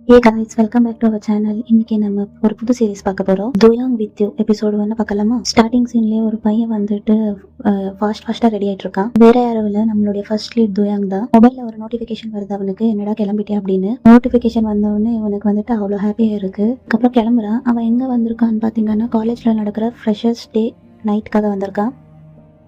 Hey guys, welcome back to our channel. இன்னைக்கு நம்ம ஒரு புது சீரிஸ் பார்க்க போறோம். டூயாங் வித் யூ எபிசோடு 1 பார்க்கலாமா? ஸ்டார்டிங் சீன்லயே ஒரு பையன் வந்துட்டு ஃபாஸ்டா ரெடி ஆயிட்டு இருக்கான். வேற யாரும் இல்ல, நம்மளுடைய ஃபர்ஸ்ட் லீட் டூயாங் தான். மொபைல்ல ஒரு நோட்டிபிகேஷன் வருது அவனுக்கு, என்னடா கிளம்பிட்டே அப்படின்னு. நோட்டிபிகேஷன் வந்த உடனே இவனுக்கு வந்துட்டு அவ்வளவு ஹாப்பியா இருக்கு. அதுக்கப்புறம் கிளம்புறான். அவன் எங்க வந்திருக்கான்னு பாத்தீங்கன்னா காலேஜ்ல நடக்கிற ஃப்ரெஷர்ஸ் டே நைட்டுக்காக வந்திருக்கான்.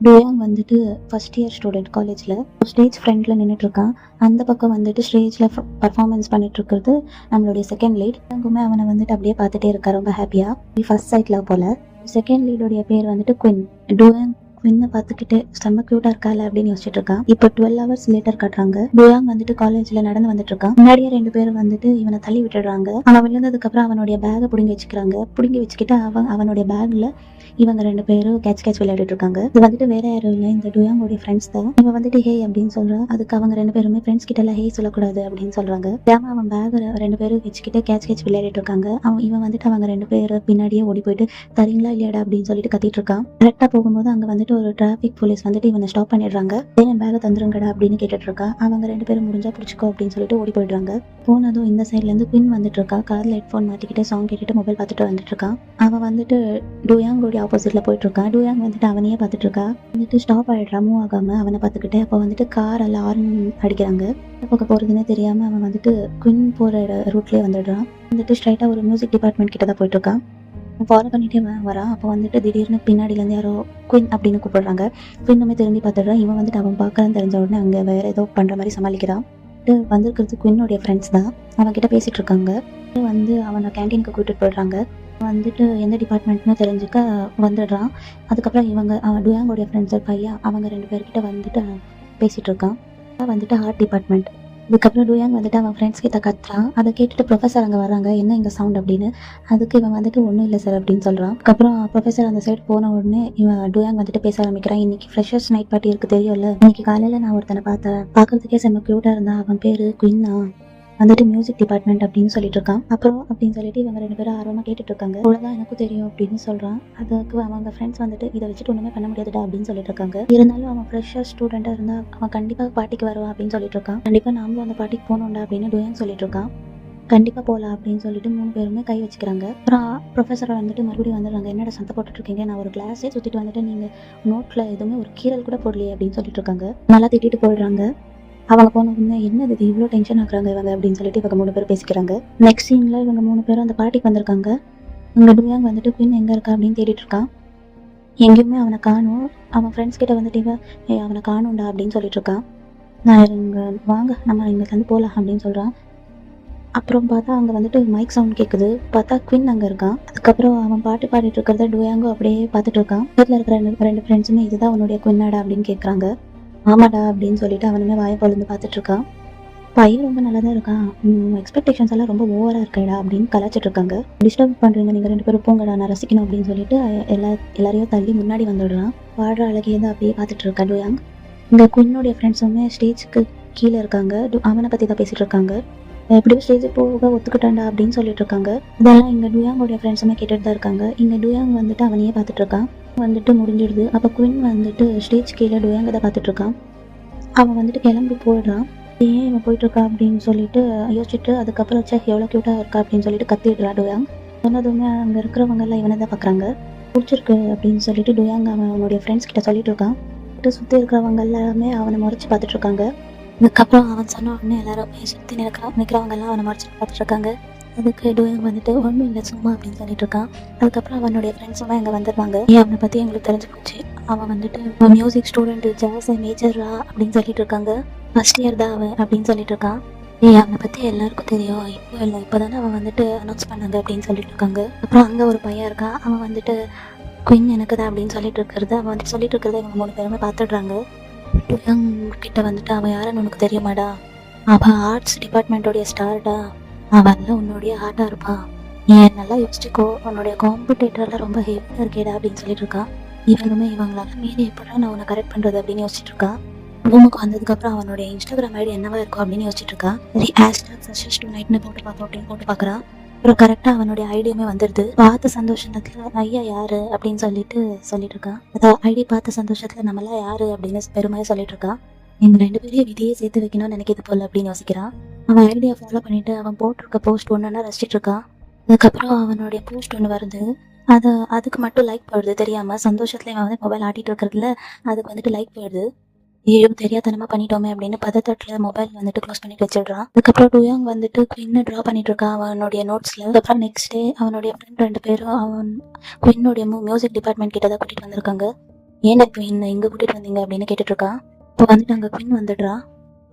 டூயாங் வந்துட்டு ஃபர்ஸ்ட் இயர் ஸ்டூடெண்ட் காலேஜில் ஸ்டேஜ் ஃப்ரண்ட்ல நின்றுட்டு இருக்கான். அந்த பக்கம் வந்துட்டு ஸ்டேஜில் பர்ஃபார்மன்ஸ் பண்ணிட்டு இருக்கிறது நம்மளுடைய செகண்ட் லீட். அங்குமே அவனை வந்துட்டு அப்படியே பார்த்துட்டே இருக்கா ரொம்ப ஹாப்பியா. ஃபர்ஸ்ட் சைட்ல போல செகண்ட் லீடோடைய பேர் வந்துட்டு குயின். டூயாங் குயினை பார்த்துக்கிட்டு செம்ம கியூட்டா இருக்கால அப்படின்னு யோசிச்சுட்டு இருக்கான். இப்போ 12 hours லேட்டர் காட்டுறாங்க. டூயாங் வந்துட்டு காலேஜ்ல நடந்து வந்துட்டு இருக்கான். முன்னாடியே 2 பேரும் வந்துட்டு இவனை தள்ளி விட்டுடுறாங்க. அவன் விழுந்ததுக்கு அப்புறம் அவனுடைய பேகை பிடுங்கி வச்சுக்கிறாங்க. பிடுங்கி வச்சுக்கிட்டு அவனுடைய பேக்ல இவங்க 2 பேரும் கேட்ச் விளையாடிட்டு இருக்காங்க. இது வந்துட்டு வேற யாரும் இல்லை, இந்த டூயாங்கோடைய ஃப்ரெண்ட்ஸ் தான். இவன் வந்துட்டு ஹே அப்படின்னு சொல்றான். அதுக்கு அவங்க 2 பேருமே ஃப்ரெண்ட்ஸ் கிட்ட எல்லாம் ஹே சொல்லக்கூடாது அப்படின்னு சொல்றாங்க. ஏமா அவன் பேக் 2 பேரும் வச்சுக்கிட்டு கேட்ச் விளையாடிட்டு இருக்காங்க. இவன் வந்துட்டு அவங்க 2 பேரும் பின்னாடியே ஓடி போயிட்டு தரீங்களா இல்லையாடா அப்படின்னு சொல்லிட்டு கத்திட்டு இருக்கான். கரெக்டா போகும்போது அங்க வந்துட்டு ஒரு டிராபிக் போலீஸ் வந்துட்டு இவனை ஸ்டாப் பண்ணிடுறாங்க. என் பேக தந்துருங்கடா அப்படின்னு கேட்டுட்டு இருக்கா. அவங்க 2 பேரும் முடிஞ்சா பிடிச்சிக்கோ அப்படின்னு சொல்லிட்டு ஓடி போயிடுறாங்க. போனதும் இந்த சைட்ல இருந்து குயின் வந்துட்டு இருக்கா. கார்ல ஹெட்ஃபோன் மாட்டிக்கிட்டு சாங் கேட்டுட்டு மொபைல் பார்த்துட்டு வந்துட்டு இருக்கான். அவன் வந்துட்டு டூயாங்கோடைய ஆப்போசிட்ல போயிட்டு இருக்கான். டூயாங் வந்துட்டு அவனையே பார்த்துட்டு இருக்கா. வந்துட்டு ஸ்டாப் ஆயிடுறா மூவ் ஆகாம அவனை பார்த்துக்கிட்டு. அப்போ வந்துட்டு கார் எல்லாம் ஹார்ன் அடிக்கிறாங்க. பக்கம் போறதுன்னே தெரியாம அவன் வந்துட்டு குயின் போற ரூட்லயே வந்துடுறான். வந்துட்டு ஸ்ட்ரைட்டா ஒரு மியூசிக் டிபார்ட்மெண்ட் கிட்ட தான் போயிட்டு இருக்கான். ஃபாலோ பண்ணிட்டே வரான். அப்போ வந்துட்டு திடீர்னு பின்னாடில இருந்து யாரோ குயின் அப்படின்னு கூப்பிடுறாங்க. குயினுமே திரும்பி பார்த்துடுறான். இவன் வந்துட்டு அவன் பார்க்கறான்னு தெரிஞ்ச உடனே அங்க வேற ஏதோ பண்ற மாதிரி சமாளிக்கிறான். வந்திருக்கிறது குயினுடைய ஃப்ரெண்ட்ஸ் தான். அவன் கிட்ட பேசிட்டு இருக்காங்க. வந்து அவனை கேன்டீனுக்கு கூட்டிட்டு போயிடுறாங்க. வந்துட்டு எந்த டிபார்ட்மெண்ட்னு தெரிஞ்சுக்க வந்துடுறான். அதுக்கப்புறம் அவன் டூயாங்கோடைய ஃப்ரெண்ட்ஸ் பையன் அவங்க 2 பேர்கிட்ட வந்துட்டு பேசிட்டு இருக்கான். வந்துட்டு ஆர்ட் டிபார்ட்மெண்ட். அதுக்கப்புறம் டூயாங் வந்துட்டு அவன் ஃப்ரெண்ட்ஸ் கிட்ட கத்துறான். அதை கேட்டுட்டு ப்ரொஃபஸர் அங்கே வராங்க. என்ன இங்கே சவுண்ட் அப்படின்னு. அதுக்கு இவன் வந்துட்டு ஒன்றும் இல்லை சார் அப்படின்னு சொல்கிறான். அதுக்கப்புறம் ப்ரொஃபஸர் அந்த சைடு போன உடனே இவன் டூயாங் வந்துட்டு பேச ஆரம்பிக்கிறான். இன்னைக்கு ஃப்ரெஷர்ஸ் நைட் பார்ட்டி இருக்கு தெரியும்ல. இன்னைக்கு காலையில் நான் ஒருத்தனை பார்த்தேன். பார்க்கறதுக்கே செம்ம க்யூட்டாக இருந்தான். அவன் பேர் குயின்னா, வந்துட்டு மியூசிக் டிபார்ட்மெண்ட் அப்படின்னு சொல்லிட்டு இருக்கான். அப்புறம் அப்படின்னு சொல்லிட்டு இவங்க 2 பேரும் ஆர்வமாக கேட்டுட்டு இருக்காங்க. அவ்வளோதான் எனக்கும் தெரியும் அப்படின்னு சொல்றான். அதுக்கு அவங்க ஃப்ரெண்ட்ஸ் வந்துட்டு இதை வச்சுட்டு ஒன்றுமே பண்ண முடியாதுடா அப்படின்னு சொல்லிட்டு இருக்காங்க. இருந்தாலும் அவன் ஃப்ரெஷ்ஷாக ஸ்டூடெண்டாக இருந்தால் அவன் கண்டிப்பாக பார்ட்டிக்கு வருவான் அப்படின்னு சொல்லிட்டு இருக்கான். கண்டிப்பாக நாமளும் அந்த பார்ட்டிக்கு போகணும்டா அப்படின்னு டூயாங் சொல்லிட்டு இருக்கான். கண்டிப்பாக போகலாம் அப்படின்னு சொல்லிட்டு 3 பேருமே கை வச்சுக்கிறாங்க. அப்புறம் ப்ரொஃபஸரை வந்துட்டு மறுபடியும் வந்துடுறாங்க. என்னடா சண்டை போட்டுட்டு இருக்கீங்க, நான் ஒரு கிளாஸே சுற்றிட்டு வந்துட்டு நீங்கள் நோட்டில் எதுவுமே ஒரு கீரல் கூட போடலையே அப்படின்னு சொல்லிட்டு இருக்காங்க. நல்லா திட்டிட்டு போயிடுறாங்க. அவங்க போனதுமே என்னது இது இவ்வளோ டென்ஷன் ஆகுறாங்க இவங்க அப்படின்னு சொல்லிட்டு இவங்க 3 பேர் பேசிக்கிறாங்க. நெக்ஸ்ட் சீன்ல இவங்க 3 பேரும் அந்த பார்ட்டிக்கு வந்திருக்காங்க. இவங்க டூயாங் வந்துட்டு குயின் எங்கே இருக்கா அப்படின்னு தேடிட்டு இருக்கான். எங்கேயுமே அவனை காணும். அவன் ஃப்ரெண்ட்ஸ் கிட்ட வந்துட்டு இவன் அவனை காணும்டா அப்படின்னு சொல்லிட்டு இருக்கான். நான் இங்கே வாங்க நம்ம இங்கே வந்து போகலாம் அப்படின்னு சொல்கிறான். அப்புறம் பார்த்தா அங்கே வந்துட்டு மைக் சவுண்ட் கேட்குது. பார்த்தா குயின் அங்கே இருக்கான். அதுக்கப்புறம் அவன் பாட்டு பாடிட்டு இருக்கிறத டூயாங்கும் அப்படியே பார்த்துட்டு இருக்கான். வீட்டில் இருக்கிற 2 ஃப்ரெண்ட்ஸுமே இதுதான் அவனுடைய குயின்னாடா அப்படின்னு கேட்குறாங்க. ஆமாடா அப்படின்னு சொல்லிட்டு அவனுமே வாயை பொழுது பார்த்துட்டு இருக்கான். பையன் ரொம்ப நல்லா தான் இருக்கான். எக்ஸ்பெக்டேஷன்ஸ் எல்லாம் ரொம்ப ஓவரா இருக்கடா அப்படின்னு கலாச்சிட்டு இருக்காங்க. டிஸ்டர்ப் பண்றீங்க நீங்க 2 பேரும், போங்கடா நான் ரசிக்கணும் அப்படின்னு சொல்லிட்டு எல்லாரையும் தள்ளி முன்னாடி வந்துடுறான். வாடுற அழகையே தான் அப்படியே பார்த்துட்டு இருக்கா டூயாங். இங்க குயினுடைய ஃப்ரெண்ட்ஸுமே ஸ்டேஜுக்கு கீழே இருக்காங்க. அவனை பத்தி தான் பேசிட்டு இருக்காங்க. எப்படியும் ஸ்டேஜுக்கு போக ஒத்துக்கிட்டாண்டா அப்படின்னு சொல்லிட்டு இருக்காங்க. இதெல்லாம் இங்க டூயாங்கோடைய ஃப்ரெண்ட்ஸுமே கேட்டுட்டு தான் இருக்காங்க. இங்க டூயாங் வந்துட்டு அவனையே பார்த்துட்டு இருக்கான். வந்துட்டு முடிஞ்சிடுது. அப்போ குயின் வந்துட்டு ஸ்டேஜ் கீழே டூயாங்க தான் பார்த்துட்டு இருக்கான். அவன் வந்துட்டு கிளம்பி போயிடுறான். ஏன் இவன் போயிட்டு இருக்கா அப்படின்னு சொல்லிட்டு யோசிச்சுட்டு அதுக்கப்புறம் எவ்வளோ க்யூட்டா இருக்கா அப்படின்னு சொல்லிட்டு கத்திடுறா டூயாங். சொன்னதுமே அங்கே இருக்கிறவங்க எல்லாம் இவனை தான் பார்க்குறாங்க. பிடிச்சிருக்கு அப்படின்னு சொல்லிட்டு டூயாங் அவனுடைய ஃப்ரெண்ட்ஸ் கிட்ட சொல்லிட்டு இருக்கான். சுற்றி இருக்கிறவங்க எல்லாருமே அவனை முறைச்சு பார்த்துட்டு இருக்காங்க. அதுக்கப்புறம் அவன் சொன்ன உடனே எல்லாரும் சுற்றி நிற்கிறவங்க எல்லாம் அவனை முறைச்சு பார்த்துட்டு இருக்காங்க. அதுக்கு டூயாங் வந்துட்டு ஒன்றும் இல்லை சும்மா அப்படின்னு சொல்லிட்டு இருக்கான். அதுக்கப்புறம் அவனுடைய ஃப்ரெண்ட்ஸும் இங்கே வந்துடுவாங்க. அவனை பற்றி எங்களுக்கு தெரிஞ்சு போச்சு. அவன் வந்துட்டு மியூசிக் ஸ்டூடெண்ட் ஜாஸ் மேஜரா அப்படின்னு சொல்லிட்டு இருக்காங்க. ஃபர்ஸ்ட் இயர் தான் அவன் அப்படின்னு சொல்லிட்டு இருக்கான். அவனை பற்றி எல்லாருக்கும் தெரியும், இப்போ இல்லை இப்போதானே அவன் வந்துட்டு அனௌன்ஸ் பண்ணாங்க அப்படின்னு சொல்லிட்டு இருக்காங்க. அப்புறம் அங்கே ஒரு பையன் இருக்கான். அவன் வந்துட்டு குயின் எனக்கு தான் அப்படின்னு சொல்லிட்டு இருக்கிறது அவன் வந்துட்டு சொல்லிட்டு இருக்கிறத இவங்க 3 பேருமே பார்த்துடுறாங்க. டூயாங் கிட்ட வந்துட்டு அவன் யாருன்னு உனக்கு தெரியுமாடா, அவன் ஆர்ட்ஸ் டிபார்ட்மெண்ட்டோடைய ஸ்டார்டா, அவன் உன்னுடைய ஹார்ட்டா இருப்பான், ஏன் நல்லா யோசிச்சுக்கோ, உன்னுடைய காம்படிட்டர்லாம் ரொம்ப ஹெவியாக இருக்கேடா அப்படின்னு சொல்லிட்டு இருக்கான். இவனுமே இவங்களால மீறி எப்படா நான் உன்னை கரெக்ட் பண்ணுறது அப்படின்னு யோசிச்சுட்டு இருக்கான். ரூமுக்கு வந்ததுக்கப்புறம் அவனுடைய இன்ஸ்டாகிராம் ஐடி என்னவா இருக்கும் அப்படின்னு யோசிச்சுட்டு இருக்கான். சரி #success2nightனு போட்டு பார்ப்போம் அப்படின்னு போட்டு பார்க்குறான். அப்புறம் கரெக்டாக அவனுடைய ஐடியுமே வந்துடுது. பார்த்த சந்தோஷத்துல ஐயா யாரு அப்படின்னு சொல்லிட்டு இருக்கான். அதான் ஐடி பார்த்த சந்தோஷத்துல நம்மளாம் யாரு அப்படின்னு பெருமையாக சொல்லிட்டு இருக்கான். எங்க 2 பேரையும் விதியே சேர்த்து வைக்கணும்னு நினைக்கிது போல அப்படின்னு யோசிக்கிறான். அவன் ஐடியா ஃபாலோ பண்ணிட்டு அவன் போட்டிருக்க போஸ்ட் ஒன்றுன்னா ரசிச்சிட்டு இருக்கான். அதுக்கப்புறம் அவனுடைய போஸ்ட் ஒன்று வருது. அதுக்கு மட்டும் லைக் போயிடுது தெரியாமல். சந்தோஷத்துல இவன் வந்து மொபைல் ஆட்டிகிட்டு இருக்கிறதுல அதுக்கு வந்துட்டு லைக் போயிடுது. ஐயோ தெரியாதனமாக பண்ணிட்டோமே அப்படின்னு பதத்தட்டில் மொபைல் வந்துட்டு க்ளோஸ் பண்ணிட்டு வச்சிடுறான். அதுக்கப்புறம் டூயாங் வந்துட்டு குவின்னு ட்ரா பண்ணிட்டு இருக்கான் அவனுடைய நோட்ஸில். அதுக்கப்புறம் நெக்ஸ்ட் டே அவனுடைய ஃப்ரெண்ட் 2 பேரும் அவன் குவினுடைய மியூசிக் டிபார்ட்மெண்ட் கிட்ட தான் கூட்டிகிட்டு வந்திருக்காங்க. ஏன்டா குவின் இங்கே கூட்டிகிட்டு வந்தீங்க அப்படின்னு கேட்டுட்டு இருக்கான். இப்போ வந்துட்டு அங்கே குவின் வந்துடுறா.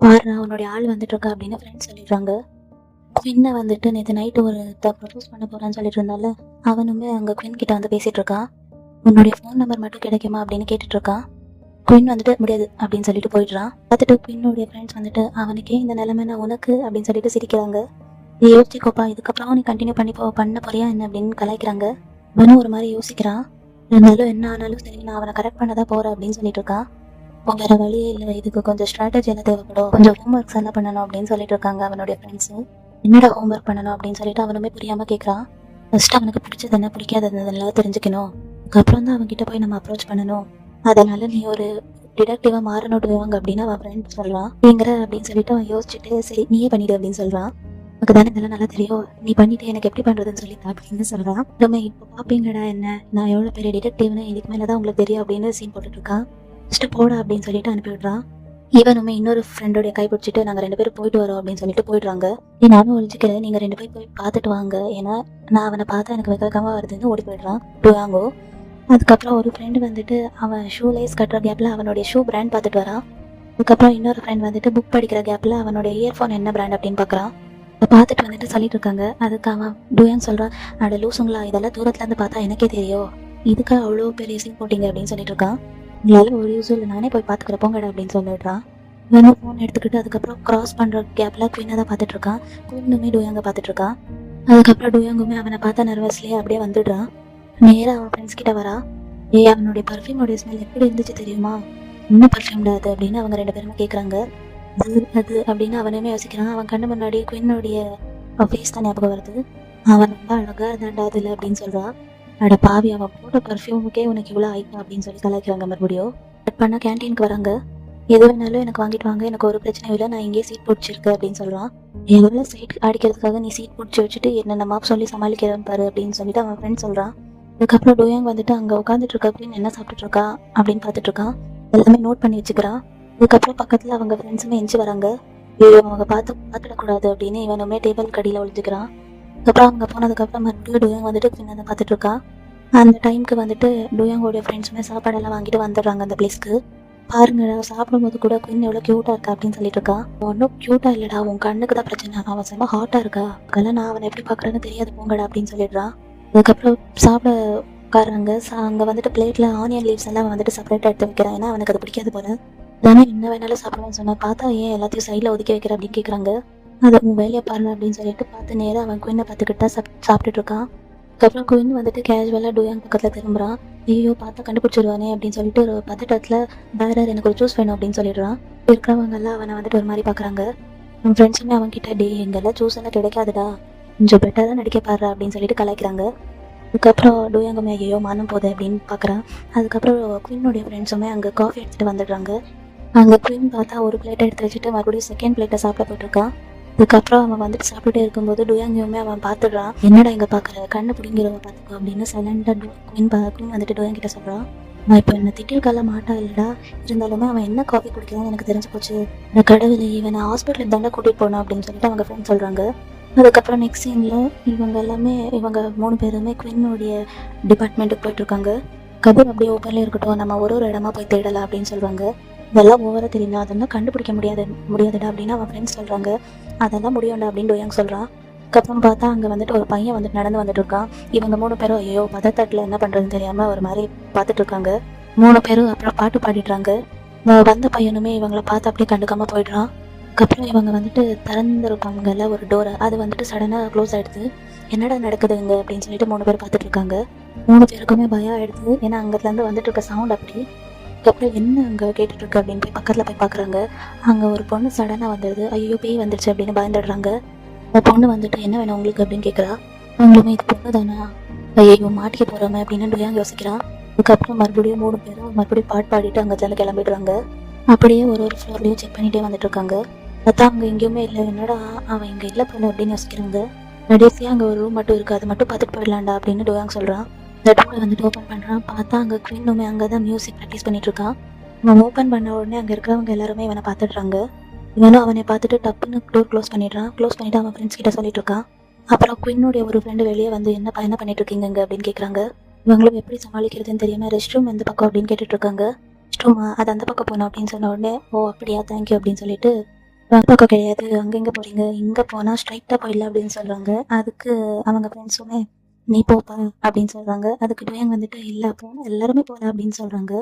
பாரு அவனுடைய ஆள் வந்துட்டு இருக்கா அப்படின்னு ஃப்ரெண்ட்ஸ் சொல்லிடுறாங்க. குவின்னை வந்துட்டு நேற்று நைட்டு ஒரு ப்ரப்போஸ் பண்ண போகிறான்னு சொல்லிட்டு இருந்தால அவனுமே அங்கே குவின் கிட்ட வந்து பேசிகிட்டு இருக்கான். உன்னுடைய ஃபோன் நம்பர் மட்டும் கிடைக்குமா அப்படின்னு கேட்டுட்டு இருக்கான். குவின் வந்துட்டு முடியாது அப்படின்னு சொல்லிட்டு போயிடுறான். பார்த்துட்டு குவினுடைய ஃப்ரெண்ட்ஸ் வந்துட்டு அவனுக்கே இந்த நிலைமை நான் உனக்கு அப்படின்னு சொல்லிட்டு சிரிக்கிறாங்க. நீ யோசிச்சுக்கோப்பா, இதுக்கப்புறம் நீ கண்டினியூ பண்ண போறியா என்ன அப்படின்னு கலாய்க்கிறாங்க. அவனும் ஒரு மாதிரி யோசிக்கிறான். இருந்தாலும் என்ன ஆனாலும் சரி நான் அவனை கரெக்ட் பண்ணதான் போறேன் அப்படின்னு சொல்லிட்டு இருக்கான். வேற வழியே இல்லை, இதுக்கு கொஞ்சம் ஸ்ட்ராட்டஜி எல்லாம் தேவைப்படும், கொஞ்சம் ஹோம்ஒர்க்ஸ் எல்லாம் பண்ணணும் அப்படின்னு சொல்லிட்டு இருக்காங்க அவனுடைய ஃப்ரெண்ட்ஸு. என்னடா ஹோம்ஒர்க் பண்ணணும் அப்படின்னு சொல்லிட்டு அவனுமே புரியாம கேட்குறான். ஃபர்ஸ்ட் அவனுக்கு பிடிச்சது என்ன பிடிக்காதது எல்லாம் தெரிஞ்சுக்கணும். அதுக்கப்புறம் தான் அவன்கிட்ட போய் நம்ம அப்ரோச் பண்ணணும். அதனால நீ ஒரு டிடெக்டிவா மாறணுடுவாங்க அப்படின்னு அவன் ஃப்ரெண்ட் சொல்றான். நீங்கிற அப்படின்னு சொல்லிட்டு அவன் யோசிச்சுட்டு சரி நீயே பண்ணிடு அப்படின்னு சொல்றான். உனக்கு தானே இதெல்லாம் நல்லா தெரியும், நீ பண்ணிட்டு எனக்கு எப்படி பண்றதுன்னு சொல்லிட்டா அப்படின்னு சொல்றான். நம்ம இப்போ பாப்பீங்கடா என்ன நான் எவ்வளவு பெரிய டிடெக்டிவ்னு இதுக்கு மேலதான் உங்களுக்கு தெரியும் அப்படின்னு சீன் போட்டுட்டு இருக்கான். ஃபர்ஸ்ட் போடா அப்படின்னு சொல்லிட்டு அனுப்பிவிடுறான். இவனுமே இன்னொரு ஃப்ரெண்டோடைய கை பிடிச்சிட்டு நாங்க 2 பேரும் போயிட்டு வரோம் அப்படின்னு சொல்லிட்டு போயிடுறாங்க. நீ நானும் ஒழிச்சுக்கிறேன், நீங்க 2 பேரும் போய் பார்த்துட்டு வாங்க, ஏன்னா நான் அவனை பார்த்தா எனக்கு வெக்கமா வருதுன்னு ஓடி போயிடுறான் வாங்கோ. அதுக்கப்புறம் ஒரு ஃப்ரெண்டு வந்துட்டு அவன் ஷூ லேஸ் கட்டுற கேப்பில் அவனுடைய ஷூ பிராண்ட் பார்த்துட்டு வரான். அதுக்கப்புறம் இன்னொரு ஃப்ரெண்ட் வந்துட்டு புக் படிக்கிற கேப்பில் அவனுடைய இயர்ஃபோன் என்ன பிராண்ட் அப்படின்னு பார்க்குறான். அதை பார்த்துட்டு வந்துட்டு சொல்லிட்டு இருக்காங்க. அதுக்கு அவன் டூயான்னு சொல்கிறான், அட லூசுங்களா இதெல்லாம் தூரத்துலேருந்து பார்த்தா எனக்கே தெரியும், இதுக்கு அவ்வளோ பெரிய சீன் போட்டிங்க அப்படின்னு சொல்லிட்டு இருக்கான். உங்களால் ஒரு யூஸ் இல்லை, நானே போய் பார்த்துக்கிற போங்கடா அப்படின்னு சொல்லிடுறான். இவனும் ஃபோன் எடுத்துக்கிட்டு அதுக்கப்புறம் கிராஸ் பண்ணுற கேப்பில் குயினை தான் பார்த்துட்டு இருக்கான். குயினுமே டூயாங்க பார்த்துட்டு இருக்கான். அதுக்கப்புறம் டூயாங்குமே அவனை பார்த்தா நர்வஸ்லேயே அப்படியே வந்துடுறான். நேராக அவன் ஃப்ரெண்ட்ஸ் கிட்ட வரா. அவனுடைய பர்ஃப்யூமோடைய ஸ்மெல் எப்படி இருந்துச்சு தெரியுமா, இன்னும் பர்ஃப்யூம்டா அது அப்படின்னு அவங்க 2 பேருமே கேட்குறாங்க. அது அப்படின்னு அவனுமே யோசிக்கிறான். அவன் கண்ணு முன்னாடி குயினுடைய ஃபேஸ் தான் ஞாபகம் வருது. அவன் ரொம்ப அழகா இருந்தாண்டா அதில் அப்படின்னு சொல்றான். அட பாவி, அவன் போட்ட பர்ஃப்யூமுக்கே உனக்கு இவ்வளோ ஆயிட்டா அப்படின்னு சொல்லி கலாய்க்கிறாங்க. மறுபடியும் கட் பண்ணால் கேன்டீனுக்கு வராங்க. எது வேணாலும் எனக்கு வாங்கிட்டு வாங்க, எனக்கு ஒரு பிரச்சனையும் இல்லை, நான் இங்கேயே சீட் பிடிச்சிருக்கு அப்படின்னு சொல்கிறான். எவ்வளோ சீட் அடிக்கிறதுக்காக நீ சீட் பிடிச்சி வச்சுட்டு என்ன மாப் சொல்லி சமாளிக்கிறேன் பாரு அப்படின்னு சொல்லிட்டு அவன் ஃப்ரெண்ட் சொல்கிறான். அதுக்கப்புறம் டூயாங் வந்துட்டு அங்கே உட்காந்துட்டு இருக்கா அப்படின்னு என்ன சாப்பிட்டுட்டு இருக்கா அப்படின்னு பார்த்துட்டு இருக்கான். எல்லாமே நோட் பண்ணி வச்சுக்கிறான். அதுக்கப்புறம் பக்கத்தில் அவங்க ஃப்ரெண்ட்ஸுமே எஞ்சி வராங்க. அவங்க பார்த்துடக்கூடாது அப்படின்னு இவனுமே டேபிள் கடியில் ஒழிஞ்சுக்கிறான். அதுக்கப்புறம் அங்கே போனதுக்கப்புறம் மறுபடியும் டூயாங் வந்துட்டு பின்னதை பார்த்துட்டு இருக்கா. அந்த டைமுக்கு வந்துட்டு டூயாங்கோடைய ஃப்ரெண்ட்ஸுமே சாப்பாடெல்லாம் வாங்கிட்டு வந்துடுறாங்க அந்த பிளேஸ்க்கு. பாருங்க சாப்பிடும்போது கூட குயின் எவ்வளோ க்யூட்டாக இருக்கா அப்படின்னு சொல்லிட்டு இருக்கா. ஒன்றும் க்யூட்டாக இல்லைடா, உன் கண்ணுக்கு தான் பிரச்சனை, அவன் செம்ம ஹாட்டாக இருக்கா, அதெல்லாம் நான் அவனை எப்படி பார்க்குறேன்னு தெரியாது போங்கடா அப்படின்னு சொல்லிடுறான். அதுக்கப்புறம் சாப்பிட உட்காடுறாங்க. அங்கே வந்துட்டு பிளேட்டில் ஆனியன் லீவ்ஸ் எல்லாம் வந்துட்டு செப்பரேட்டாக எடுத்து வைக்கிறான். ஏன்னா அவனுக்கு அது பிடிக்காது போல. தானே என்ன வேணாலும் சாப்பிடுவேன்னு சொன்னால் பார்த்தா ஏன் எல்லாத்தையும் சைடில் ஒதுக்கி வைக்கிற அப்படின்னு கேட்குறாங்க. அதை உன் வேலையை பாருங்க அப்படின்னு சொல்லிட்டு பார்த்து நேராக அவன் குயினை பார்த்துக்கிட்டா சாப்பிட்டுட்டு இருக்கான். அதுக்கப்புறம் குயின் வந்துட்டு கேஷுவலாக டூயாங் பக்கத்தில் திரும்புகிறான். ஐயோ பார்த்தா கண்டுபிடிச்சிருவானே அப்படின்னு சொல்லிட்டு ஒரு பதட்டத்தில் பேரர் எனக்கு ஒரு ஜூஸ் வேணும் அப்படின்னு சொல்லிடுறான். இருக்கிறவங்க எல்லாம் அவனை வந்துட்டு ஒரு மாதிரி பார்க்குறாங்க. அவன் ஃப்ரெண்ட்ஸுமே அவன் கிட்ட டே எங்கெல்லாம் ஜூஸ் எல்லாம் கிடைக்காதுடா, கொஞ்சம் பெட்டராக நடிக்க பாரு அப்படின்னு சொல்லிட்டு கலாய்க்கிறாங்க. அதுக்கப்புறம் டூயாங்குமே ஐயோ மானம் போகுது அப்படின்னு பார்க்குறான். அதுக்கப்புறம் குயினுடைய ஃப்ரெண்ட்ஸுமே அங்கே காஃபி எடுத்துகிட்டு வந்துடுறாங்க. அங்கே குயின் பார்த்தா ஒரு பிளேட்டை எடுத்து வச்சுட்டு மறுபடியும் செகண்ட் பிளேட்டை சாப்பிட போட்டிருக்கான். அதுக்கப்புறம் அவன் வந்துட்டு சாப்பிட்டுட்டே இருக்கும்போது டூயாங்குமே அவன் பார்த்துடுறான். என்னடா இங்கே பார்க்குற, கண்ணு பிடிங்கிறவ பார்த்துக்கோ அப்படின்னு சைலண்டாக குயின் வந்துட்டு டூயாங் கிட்ட சொல்கிறான். நான் இப்போ என்ன திட்டிருக்கால மாட்டா இல்லைடா, இருந்தாலுமே அவன் என்ன காஃபி குடிக்கிறான்னு எனக்கு தெரிஞ்சு போச்சு, இந்த கடவுளை இவனை ஹாஸ்பிட்டலுக்கு தாண்டா கூட்டிகிட்டு போனோம் அப்படின்னு சொல்லிட்டு அவங்க ஃப்ரெண்ட் சொல்கிறாங்க. அதுக்கப்புறம் நெக்ஸ்ட் சீனில் இவங்க 3 பேருமே குயினுடைய டிபார்ட்மெண்ட்டுக்கு போயிட்டுருக்காங்க. கபூர் அப்படியே ஓப்பன்லேயே இருக்கட்டும், நம்ம ஒரு இடமா போய் தேடலாம் அப்படின்னு சொல்கிறாங்க. இதெல்லாம் ஓவராக தெரியல, அதெல்லாம் கண்டுபிடிக்க முடியாதுடா அப்படின்னு அவன் ஃப்ரெண்ட்ஸ் சொல்கிறாங்க. அதெல்லாம் முடியும்டா அப்படின்னு டூயாங் சொல்கிறான். அதுக்கப்புறம் பார்த்தா அங்கே வந்துட்டு ஒரு பையன் வந்துட்டு நடந்து வந்துட்டு இருக்கான். இவங்க 3 பேரும் ஐயோ பதத்தட்டில் என்ன பண்ணுறதுன்னு தெரியாமல் ஒரு மாதிரி பார்த்துட்டு இருக்காங்க. 3 பேரும் அப்புறம் பாட்டு பாடிடுறாங்க. வந்த பையனுமே இவங்கள பார்த்து அப்படியே கண்டுக்காமல் போயிடுறான். அதுக்கப்புறம் இவங்க வந்துட்டு திறந்துருப்பாங்கல்ல ஒரு டோரை, அது வந்துட்டு சடனாக க்ளோஸ் ஆகிடுது. என்னடா நடக்குதுங்க அப்படின்னு சொல்லிட்டு 3 பேர் பார்த்துட்டு இருக்காங்க. 3 பேருக்குமே பயம் ஆகிடுது, ஏன்னா அங்கேருந்து வந்துட்டு இருக்க சவுண்ட் அப்படி. அதுக்கப்புறம் என்ன அங்கே கேட்டுட்ருக்கு அப்படின்னு போய் பக்கத்தில் போய் பார்க்குறாங்க. அங்கே ஒரு பொண்ணு சடனாக வந்துடுது. ஐயோ பேய் வந்துடுச்சு அப்படின்னு பயந்துடுறாங்க. அந்த பொண்ணு வந்துட்டு என்ன வேணும் உங்களுக்கு அப்படின்னு கேட்குறா. அவங்களுமே இது பொண்ணு தானே, ஐயோ மாட்டிக்க போகிறோமே அப்படின்னு டூயாங் யோசிக்கிறான். அதுக்கப்புறம் மறுபடியும் 3 பேரும் மறுபடியும் பாட்டு பாடிட்டு அங்கேருந்து கிளம்பிடுறாங்க. அப்படியே ஒரு ஃப்ளோர்லேயும் செக் பண்ணிகிட்டே வந்துட்டு இருக்காங்க. பார்த்தா அங்கே எங்கேயுமே இல்லை. என்னடா அவன் இங்கே இல்லை போல அப்படின்னு யோசிக்கிறாங்க. கடைசியாக அங்கே ஒரு ரூம் மட்டும் இருக்குது, அது மட்டும் பார்த்துட்டு போயிடலாண்டா அப்படின்னு டோயாங் சொல்கிறான். இந்த டோரை வந்துட்டு ஓப்பன் பண்ணுறான். பார்த்தா அங்கே குயினுமே அங்கே தான் மியூசிக் ப்ராக்டிஸ் பண்ணிட்டு இருக்கான். அவன் ஓப்பன் பண்ண உடனே அங்கே இருக்கிறவங்க எல்லாருமே இவனை பார்த்துடுறாங்க. இவனும் அவனை பார்த்துட்டு டப்புன்னு டோர் க்ளோஸ் பண்ணிடுறான். க்ளோஸ் பண்ணிட்டு அவன் ஃப்ரெண்ட்ஸ் கிட்ட சொல்லிட்டு இருக்கான். அப்புறம் குயினுடைய ஒரு ஃப்ரெண்டு வெளியே வந்து என்ன பண்ணிட்டு இருக்கீங்க அப்படின்னு கேட்குறாங்க. இவங்களும் எப்படி சமாளிக்கிறதுன்னு தெரியாம ரெஸ்ட் ரூம் எந்த பக்கம் அப்படின்னு கேட்டுட்டு இருக்காங்க. ரெஸ்ட் ரூமா, அது அந்த பக்கம் போனோம் அப்படின்னு சொன்ன உடனே ஓ அப்படியா தேங்க்யூ அப்படின்னு சொல்லிட்டு அந்த பக்கம் கிடையாது, அங்கே எங்கே போறீங்க, இங்கே போனால் ஸ்ட்ரைட்டாக போயிடல அப்படின்னு சொல்கிறாங்க. அதுக்கு அவங்க ஃப்ரெண்ட்ஸுமே நீ போப்பா அப்படின்னு சொல்கிறாங்க. அதுக்கு டோயாங் வந்துட்டு இல்லை போனால் எல்லாருமே போகல அப்படின்னு சொல்கிறாங்க.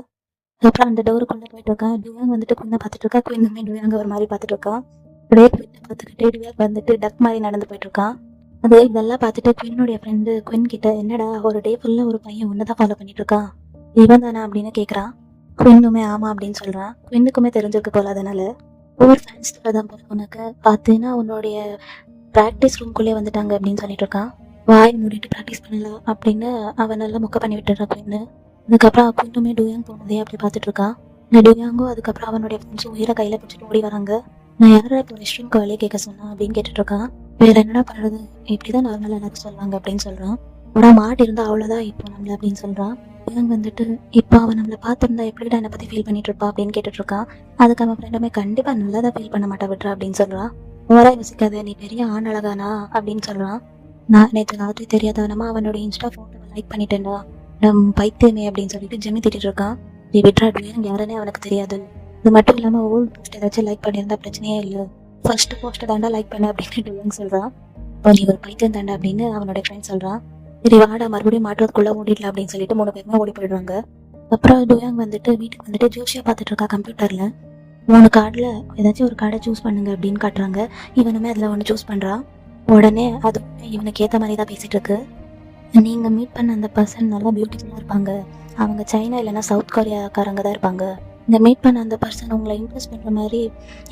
அப்புறம் அந்த டோருக்குள்ளே போயிட்டு இருக்கான். டோயாங் வந்துட்டு குயினை பார்த்துட்டு இருக்கா. குயினுமே டோயாங்க ஒரு மாதிரி பார்த்துட்டு இருக்கான். அப்படியே குயினை பார்த்துக்கிட்டே டோயாங் வந்துட்டு டக் மாதிரி நடந்து போயிட்டு இருக்கான். அது இதெல்லாம் பார்த்துட்டு குயினுடைய ஃப்ரெண்டு குயின் கிட்ட என்னடா ஒரு டே ஃபுல்லாக ஒரு பையன் ஒன்று தான் ஃபாலோ பண்ணிட்டு இருக்கான், இவன் தானே அப்படின்னு கேட்குறான். குயினுமே ஆமா அப்படின்னு சொல்கிறான். குயினுக்குமே தெரிஞ்சிருக்கு போல, அதனால ஓவர் ஃபேன்ஸ் தான் போல உனக்கு பார்த்தீங்கன்னா உன்னுடைய ப்ராக்டிஸ் ரூம்குள்ளே வந்துட்டாங்க அப்படின்னு சொல்லிட்டு இருக்கான். வாய் மூடிட்டு ப்ராக்டிஸ் பண்ணலாம் அப்படின்னு அவன் நல்லா மொக்க பண்ணி விட்டுறான் குயின்னு. அதுக்கப்புறம் குயினுமே டோயாங் போனதே அப்படி பார்த்துட்டு இருக்கான். இந்த டோயாங்கும் அதுக்கப்புறம் அவனுடைய ஃப்ரெண்ட்ஸும் உயிரை கையில் பிடிச்சிட்டு ஓடி வராங்க. நான் யாரை இப்போ ரெஸ்ட் ரூம்க்கு வேலையை கேட்க சொன்னேன் அப்படின்னு கேட்டுட்டு இருக்கான். வேற என்னடா பண்ணுறது, இப்படிதான் நார்மலாக எல்லாரும் சொல்லுவாங்க அப்படின்னு சொல்கிறான். உடா மாட்டு இருந்தால் அவ்வளோதான் இப்போ நம்மள அப்படின்னு சொல்கிறான். டோயாங் வந்துட்டு இப்போ அவன் நம்மளை பார்த்துருந்தா எப்படிடா என்னை பற்றி ஃபீல் பண்ணிட்டு இருப்பா அப்படின்னு கேட்டுட்டு இருக்கான். அதுக்கு அவன் ஃப்ரெண்டுமே கண்டிப்பாக நல்லா தான் ஃபீல் பண்ண மாட்டா விட்றா அப்படின்னு சொல்கிறான். ஓவரா யோசிக்காத, நீ பெரிய ஆண் அழகானா அப்படின்னு சொல்கிறான். நான் நேற்று ராத்திரி தெரியாதவனமா அவனோட இன்ஸ்டா ஃபோட்டோவை லைக் பண்ணிட்டேன்டா பைத்தியமே அப்படின்னு சொல்லிட்டு ஜெமி திட்டிட்டு இருக்கான். நீ விட்றா, டோயாங் யாருன்னே அவனுக்கு தெரியாது. இது மட்டும் இல்லாமல் ஓல்டு போஸ்ட் ஏதாச்சும் லைக் பண்ணியிருந்தா பிரச்சனையே இல்லை, ஃபர்ஸ்ட் போஸ்ட்டை தாண்டா லைக் பண்ண அப்படின்னு டோயாங் சொல்கிறான். இப்போ நீ ஒரு பைத்தியம் தாண்டா அப்படின்னு அவனோட ஃப்ரெண்ட் சொல்கிறான். சரி வாடா மறுபடியும் மாட்டுறதுக்குள்ளே ஓடிடலாம் அப்படின்னு சொல்லிட்டு 3 பேருமே ஓடி போயிடுறாங்க. அப்புறம் டோயாங் வந்துட்டு வீட்டுக்கு வந்துட்டு ஜோஷியா பார்த்துட்டு இருக்கா கம்ப்யூட்டரில். 3 கார்டில் ஏதாச்சும் ஒரு கார்டை சூஸ் பண்ணுங்க அப்படின்னு காட்டுறாங்க. இவனுமே அதில் ஒன்று சூஸ் பண்ணுறான். உடனே அது இவனுக்கு ஏற்ற மாதிரி தான் பேசிகிட்டு இருக்கு. நீங்கள் மீட் பண்ண அந்த பர்சன் நல்லா பியூட்டிஃபுல்லாக இருப்பாங்க, அவங்க சைனா இல்லைன்னா சவுத் கொரியாக்காரங்க தான் இருப்பாங்க. இந்த மீட் பண்ண அந்த பர்சன் உங்களை இம்ப்ரெஸ் பண்ணுற மாதிரி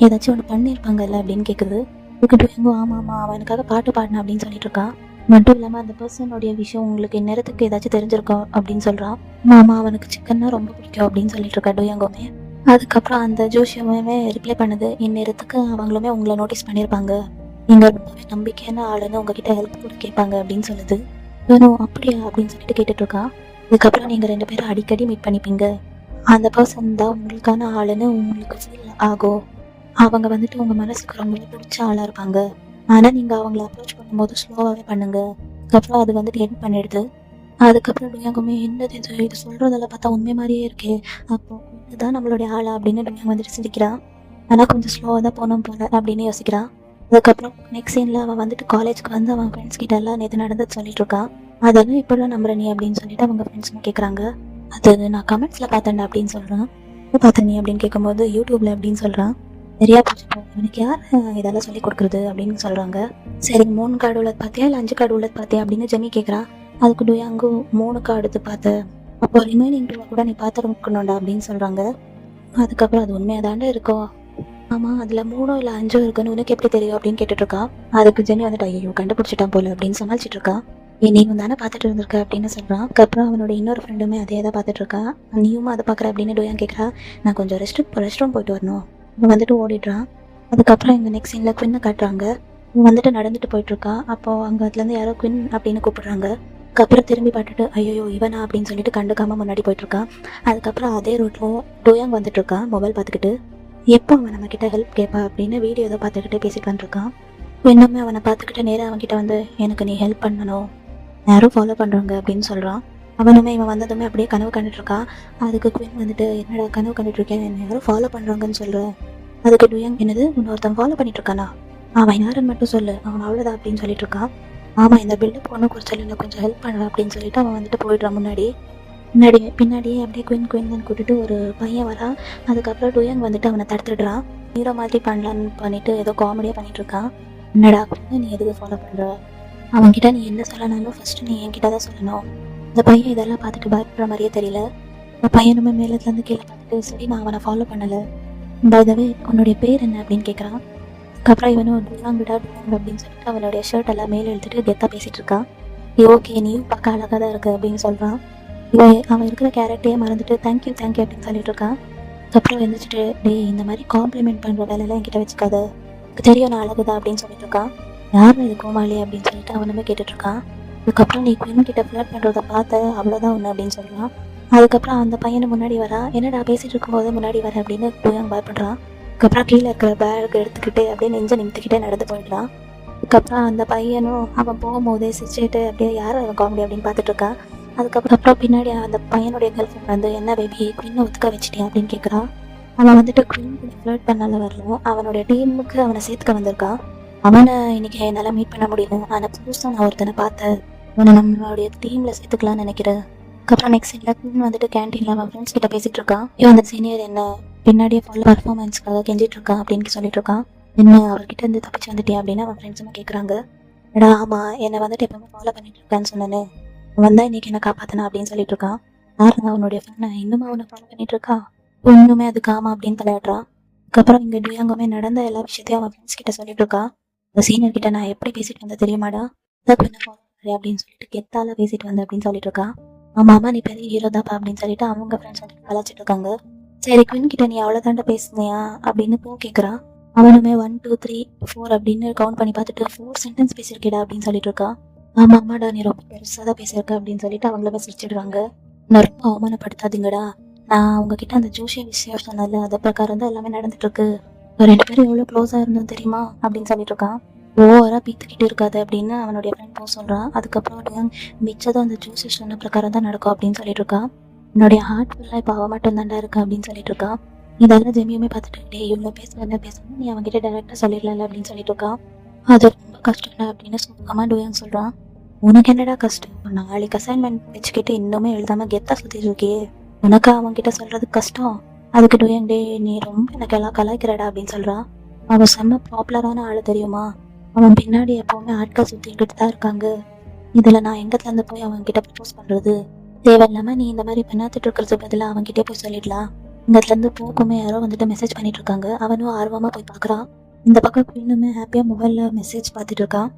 ஏதாச்சும் ஒன்று பண்ணியிருப்பாங்கல்ல அப்படின்னு கேட்குது. இதுக்கிட்ட எங்கோ ஆமாம் அவனுக்காக பாட்டு பாடினேன் அப்படின்னு சொல்லிட்டு இருக்கான். மட்டும் இல்லாமல் அந்த பர்சனுடைய விஷயம் உங்களுக்கு இந்நேரத்துக்கு ஏதாச்சும் தெரிஞ்சிருக்கோம் அப்படின்னு சொல்கிறான். மாமா அவனுக்கு சிக்கன்னா ரொம்ப பிடிக்கும் அப்படின்னு சொல்லிட்டு இருக்கா டோயாங்கோமே. அதுக்கப்புறம் அந்த ஜோஷியமே ரிப்ளை பண்ணுது, இந்நேரத்துக்கு அவங்களுமே உங்களை நோட்டீஸ் பண்ணியிருப்பாங்க, நீங்கள் ரொம்பவே நம்பிக்கையான ஆளுன்னு உங்ககிட்ட ஹெல்ப் கூட கேட்பாங்க அப்படின்னு சொல்லுது. வேணும் அப்படியா அப்படின்னு சொல்லிட்டு கேட்டுட்டு இருக்கான். இதுக்கப்புறம் நீங்கள் 2 பேரும் அடிக்கடி மீட் பண்ணிப்பீங்க, அந்த பர்சன் தான் உங்களுக்கான ஆளுன்னு உங்களுக்கு ஃபீல் ஆகும், அவங்க வந்துட்டு உங்கள் மனசுக்கு ரொம்பவே பிடிச்ச ஆளாக இருப்பாங்க, ஆனால் நீங்கள் அவங்கள அப்ரோச் பண்ணும்போது ஸ்லோவாகவே பண்ணுங்க, அதுக்கப்புறம் அது வந்துட்டு எண்ட் பண்ணிடுது. அதுக்கப்புறம் டோயாங்குமே என்னது இது சொல்கிறதெல்லாம் பார்த்தா உண்மை மாதிரியே இருக்கே, அப்போ இதுதான் நம்மளுடைய ஆளா அப்படின்னு டோயாங் வந்துட்டு சிரிக்கிறான். ஆனால் கொஞ்சம் ஸ்லோவாக தான் போனோம் போல அப்படின்னு யோசிக்கிறான். அதுக்கப்புறம் நெக்ஸ்ட் சீனில் அவன் வந்துட்டு காலேஜ்க்கு வந்து அவன் ஃப்ரெண்ட்ஸ் கிட்ட எல்லாம் நேற்று நடந்தது சொல்லிட்டு இருக்கான். அதெல்லாம் இப்போலாம் நம்புற நீ அப்படின்னு சொல்லிட்டு அவங்க ஃப்ரெண்ட்ஸுமே கேட்குறாங்க. அது நான் கமெண்ட்ஸில் பார்த்தேன்டா அப்படின்னு சொல்கிறான். பார்த்த நீ அப்படின்னு கேட்கும்போது யூடியூப்ல அப்படின்னு சொல்கிறான். சரியா போச்சு, எனக்கு யார் இதெல்லாம் சொல்லி கொடுக்குறது அப்படின்னு சொல்கிறாங்க. சரி 3 கார்டு உள்ளது பார்த்தியா இல்லை 5 கார்டு உள்ளது பார்த்தியா அப்படின்னு ஜெமி கேட்குறான். அதுக்கு டோயாங்கு 3 கார்டு பார்த்து அப்போ ரிமைனிங் 2 கூட நீ பார்த்துருக்கணும்டா அப்படின்னு சொல்கிறாங்க. அதுக்கப்புறம் அது உண்மையாக தாண்டா இருக்கும், ஆமாம் அதில் 3 இல்லை 5 இருக்குன்னு உனக்கு எப்படி தெரியும் அப்படின்னு கேட்டுட்ருக்கான். அதுக்கு ஜெனி வந்துட்டு ஐயோ கண்டுபிடிச்சிட்டான் போல அப்படின்னு சமாளிச்சுட்டு இருக்கான். நீயும் தானே பார்த்துட்டு இருந்திருக்க அப்படின்னு சொல்கிறான். அதுக்கப்புறம் அவனோட இன்னொரு ஃப்ரெண்டுமே அதே தான் பார்த்துட்டு இருக்கான். நீயும் அதை பார்க்குற அப்படின்னு டோயாங் கேட்குறா. நான் கொஞ்சம் ரெஸ்ட் ரூம் போயிட்டு வரணும், அவன் வந்துட்டு ஓடிடுறான். அதுக்கப்புறம் இந்த நெக்ஸ்ட் சீனில் குவின்னை காட்டுறாங்க. இவன் வந்துட்டு நடந்துட்டு போயிட்டுருக்கான். அப்போது அங்கே அதுலேருந்து யாரோ குவின் அப்படின்னு கூப்பிடுறாங்க. அதுக்கப்புறம் திரும்பி பார்த்துட்டு ஐயோ இவனா அப்படின்னு சொல்லிட்டு கண்டுக்காமல் முன்னாடி போயிட்டுருக்கான். அதுக்கப்புறம் அதே ரூட்டில் டோயாங் வந்துட்டுருக்கான் மொபைல் பார்த்துக்கிட்டு. எப்போ அவன் நம்மக்கிட்ட ஹெல்ப் கேட்பா அப்படின்னு வீடியோ ஏதோ பார்த்துக்கிட்டே பேசிட்டு வந்துருக்கான். இன்னுமே அவனை பார்த்துக்கிட்டு நேராக அவன்கிட்ட வந்து எனக்கு நீ ஹெல்ப் பண்ணணும், யாரும் ஃபாலோ பண்ணுறாங்க அப்படின்னு சொல்கிறான். அவனுமே இவன் வந்ததுமே அப்படியே கனவு கண்டுட்ருக்கான். அதுக்கு குயின் வந்துட்டு என்னடா கனவு கண்டுட்ருக்கேன், என்ன யாரும் ஃபாலோ பண்ணுறாங்கன்னு சொல்கிறேன். அதுக்கு டோயாங் என்னது இன்னொருத்தன் ஃபாலோ பண்ணிட்டு இருக்கானா, அவன் யாருன்னு மட்டும் சொல்லு, அவன் அவ்வளோதான் அப்படின்னு சொல்லிட்டு இருக்கான். ஆமாம் இந்த பில்டப் ஒன்றும் குறிச்சல் இல்லை, கொஞ்சம் ஹெல்ப் பண்ணுறான் அப்படின்னு சொல்லிட்டு அவன் வந்துட்டு போயிடுறான். பின்னாடியே அப்படியே குயின் கூட்டிட்டு ஒரு பையன் வரான். அதுக்கப்புறம் டோயாங் வந்துட்டு அவனை தடுத்துடுறான். ஹீரோ மாதிரி பண்ணலான்னு பண்ணிட்டு ஏதோ காமெடியாக பண்ணிட்டு இருக்கான். என்னடா நீ எதுக்கு ஃபாலோ பண்ணுற, அவன்கிட்ட நீ என்ன சொல்லனாலும் ஃபர்ஸ்ட் நீ என்கிட்ட தான் சொல்லணும். இந்த பையன் இதெல்லாம் பார்த்துட்டு பயப்படுற மாதிரியே தெரியல. இந்த பையனுமே மேலத்துலேருந்து கீழே பார்த்துட்டு சரி நான் அவனை ஃபாலோ பண்ணலை, பைதவே உன்னுடைய பேர் என்ன அப்படின்னு கேட்குறான். அதுக்கப்புறம் இவனும் டோயாங் அப்படின்னு சொல்லிட்டு அவனுடைய ஷர்ட் எல்லாம் மேலே எடுத்துட்டு கெத்தாக பேசிகிட்டு இருக்கான். ஓகே நீயும் பார்க்க அழகாக தான் இருக்கு அப்படின்னு சொல்கிறான். அவன் இருக்கிற கேரக்டரையே மறந்துட்டு தேங்க்யூ அப்படின்னு சொல்லிட்டு இருக்கான். அதுக்கப்புறம் எழுந்திரிச்சிட்டு டே இந்த மாதிரி காம்ப்ளிமெண்ட் பண்ணுற வேலையெல்லாம் என்கிட்ட வச்சுக்காத, தெரியும் நான் அழகுதான் அப்படின்னு சொல்லிட்டு இருக்கான். யார் இது கோமாளி அப்படின்னு சொல்லிட்டு அவனுமே கேட்டுட்டு இருக்கான். அதுக்கப்புறம் நீ குயின் கிட்ட ஃப்ளர்ட் பண்றத பார்த்த அவ்வளோதான் ஒன்று அப்படின்னு சொல்றான். அதுக்கப்புறம் அந்த பையனை முன்னாடி வரா. என்னடா பேசிட்டு இருக்கும்போது முன்னாடி வர அப்படின்னு டூயாங் பயப்படுறான். அதுக்கப்புறம் கீழே இருக்கிற பேக் எடுத்துக்கிட்டு அப்படியே நெஞ்ச நிமித்துக்கிட்டே நடந்து போயிடுறான். அதுக்கப்புறம் அந்த பையனும் அவன் போகும்போதே சிரிச்சுட்டு அப்படியே யார் அவன் காமெடி அப்படின்னு பார்த்துட்டு இருக்கான். அதுக்கப்புறம் பின்னாடி அந்த பையனுடைய கேர்ள் ஃப்ரெண்ட் வந்து என்ன பேபி குயினை ஒத்துக்க வச்சிட்டியா அப்படின்னு கேட்குறான். அவன் வந்துட்டு குயின் கூட ஃப்ளர்ட் பண்ணால வரல, அவனுடைய டீமுக்கு அவனை சேர்த்துக்க வந்திருக்கான். அவனை இன்னைக்கு என்னால் மீட் பண்ண முடியல, ஆனால் புதுசாக நான் ஒருத்தனை பார்த்தேன், அவனை நம்மளுடைய டீமில் சேர்த்துக்கலான்னு நினைக்கிறேன். அதுக்கப்புறம் நெக்ஸ்ட் இல்லை குயின் வந்துட்டு கேன்டீனில் அவன் ஃப்ரெண்ட்ஸ் கிட்ட பேசிட்டு இருக்கான். இவன் அந்த சீனியர் என்ன பின்னாடியே ஃபுல் பர்ஃபார்மன்ஸ்க்காக கெஞ்சிட்டு இருக்கான் அப்படின்னு சொல்லிட்டு இருக்கான். என்ன அவர்கிட்ட இருந்து தப்பிச்சு வந்துட்டியா அப்படின்னு அவன் ஃப்ரெண்ட்ஸுமே கேட்குறாங்க. எடா ஆமாம், என்னை வந்துட்டு எப்பவுமே ஃபாலோ பண்ணிட்டு இருக்கான்னு சொன்னேன்னு வந்தா இன்னைக்கு என்ன காப்பாத்தினா அப்படின்னு சொல்லிட்டு இருக்கான். யாருங்க அவனுடைய ஃப்ரெண்டை இன்னும் அவனை ஃபாலோ பண்ணிட்டு இருக்கா, ஒண்ணுமே அதுக்கு ஆமா அப்படின்னு தலையாடுறான். அதுக்கப்புறம் இங்க டியாங்குமே நடந்த எல்லா விஷயத்தையும் அவன் ஃப்ரெண்ட்ஸ் கிட்ட சொல்லிட்டு இருக்கா. அந்த சீனியர் கிட்ட நான் எப்படி பேசிட்டு வந்தேன் தெரியுமாடா, அதுக்கு என்ன ஃபாலோ பண்ணுறேன் அப்படின்னு சொல்லிட்டு கெத்தால பேசிட்டு வந்தேன் அப்படின்னு சொல்லிட்டு இருக்கா. ஆமா ஆமா நீ பெரிய ஹீரோ தாப்பா அப்படின்னு சொல்லிட்டு அவங்க ஃப்ரெண்ட்ஸ் வந்துட்டு கலாச்சிட்டு இருக்காங்க. சரி குயின் கிட்ட நீ அவ்வளோதாண்ட பேசுனியா அப்படின்னு போ கேட்குறான். அவனுமே 1 2 3 4 அப்படின்னு கவுண்ட் பண்ணி பார்த்துட்டு 4 சென்டென்ஸ் பேசியிருக்கேடா அப்படின்னு சொல்லிட்டு இருக்கா. ஆமா ஆமாடா நீ ரொம்ப பெருசாக தான் பேசியிருக்க அப்படின்னு சொல்லிட்டு அவங்கள சிரிச்சிடுறாங்க. நான் ரொம்ப அவமானப்படுத்தாதீங்கடா, நான் உங்ககிட்ட அந்த ஜோஷிய விஷயம் சொன்னல அதை பிரகாரம் தான் எல்லாமே நடந்துட்டு இருக்கு. 2 பேரும் எவ்வளோ க்ளோஸாக இருந்தோம் தெரியுமா அப்படின்னு சொல்லிட்டு இருக்கான். ஓவரா பீத்துக்கிட்டு இருக்காது அப்படின்னு அவனுடைய ஃப்ரெண்ட் போ சொல்றான். அதுக்கப்புறம் மிச்சதும் அந்த ஜோஷி சொன்ன பிரகாரம் தான் நடக்கும் அப்படின்னு சொல்லிட்டு இருக்கான். என்னுடைய ஹார்ட் ஃபுல்லாக இப்போ அவ மட்டும் தாண்டா இருக்கு அப்படின்னு சொல்லிட்டு இருக்கான். இதெல்லாம் ஜெமியுமே பார்த்துட்டு டே இவங்க பேசணும் நீ அவங்ககிட்ட டைரக்டாக சொல்லிடல அப்படின்னு சொல்லிட்டு இருக்கான். அது ரொம்ப கஷ்டம் அப்படின்னு சுத்தமாக டூயாங் சொல்றான். உனக்கு என்னடா கஷ்டம், நாளைக்கு அசைன்மெண்ட் வச்சுக்கிட்டு இன்னுமே எழுதாம கெத்தா சுத்திட்டு இருக்கியே, உனக்கு அவங்க கிட்ட சொல்றது கஷ்டம். அதுக்கு டூயாங் டே நீ ரொம்ப எனக்கு எல்லாம் கலாய்க்கிறடா அப்படின்னு சொல்றான். அவன் செம்ம பாப்புலரான ஆளு தெரியுமா, அவன் பின்னாடி எப்பவுமே ஆட்கள் சுத்திக்கிட்டு தான் இருக்காங்க. இதுல நான் எங்கத்துல இருந்து போய் அவன் கிட்ட ப்ரப்போஸ் பண்றது, தேவையில்லாம நீ இந்த மாதிரி பெண்ணாத்துட்டு இருக்கிறது பதிலாக அவன் கிட்டே போய் சொல்லிடலாம். இங்கத்துல இருந்து போக்குமே யாரோ வந்துட்டு மெசேஜ் பண்ணிட்டு இருக்காங்க. அவனும் ஆர்வமா போய் பாக்குறான். இந்த பக்கம் குயினுமே ஹாப்பியா மொபைல்ல மெசேஜ் பார்த்துட்டு இருக்கான்.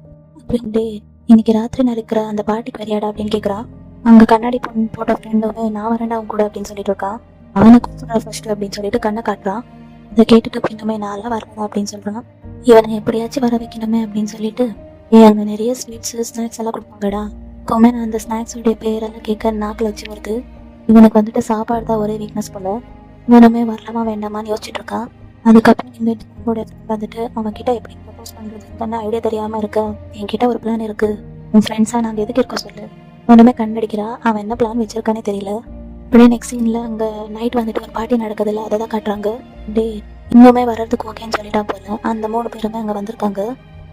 டே இன்னைக்கு ராத்திரி நடக்கிற அந்த பார்ட்டிக்கு வரையாடா அப்படின்னு கேட்குறான். அங்க கண்ணாடி பொண்ணு போட்ட ஃப்ரெண்டுமே நான் வரேன்டா அவன் கூட அப்படின்னு சொல்லிட்டு இருக்கான். அவனை கூப்பிடுறா ஃபர்ஸ்ட் அப்படின்னு சொல்லிட்டு கண்ணை காட்டுறான். அதை கேட்டுட்டு பின்னுமே நான்லாம் வரதா அப்படின்னு சொல்றான். இவனை எப்படியாச்சும் வர வைக்கணுமே அப்படின்னு சொல்லிட்டு அங்க நிறைய ஸ்வீட்ஸ் ஸ்நாக்ஸ் எல்லாம் கொடுப்பாங்கடா. எப்பவுமே நான் அந்த ஸ்நாக்ஸோடைய பேரெல்லாம் கேட்க நாக்கில் வச்சு வருது. இவனுக்கு வந்துட்டு சாப்பாடு தான் ஒரே வீக்னஸ் போல. இவனுமே வரலாமா வேண்டாமான்னு யோசிச்சுட்டு இருக்கான். அதுக்கப்புறம் என்னோட வந்துட்டு அவன் கிட்ட எப்படி ப்ரப்போஸ் பண்றதுன்னு ஐடியா தெரியாம இருக்க, என்கிட்ட ஒரு பிளான் இருக்கு, உன் ஃப்ரெண்ட்ஸா நாங்க எதுக்கு இருக்கோம் சொல்லு. ஒண்ணுமே கண்ணடிக்கிறா. அவன் என்ன பிளான் வச்சிருக்கானே தெரியல. அப்படியே நெக்ஸ்ட் சீன்ல அங்க நைட் வந்துட்டு ஒரு பார்ட்டி நடக்குதுல்ல அதை தான் காட்டுறாங்க. டே இன்னுமே வர்றதுக்கு ஓகேன்னு சொல்லிட்டா போல அந்த 3 பேருமே அங்க வந்திருக்காங்க.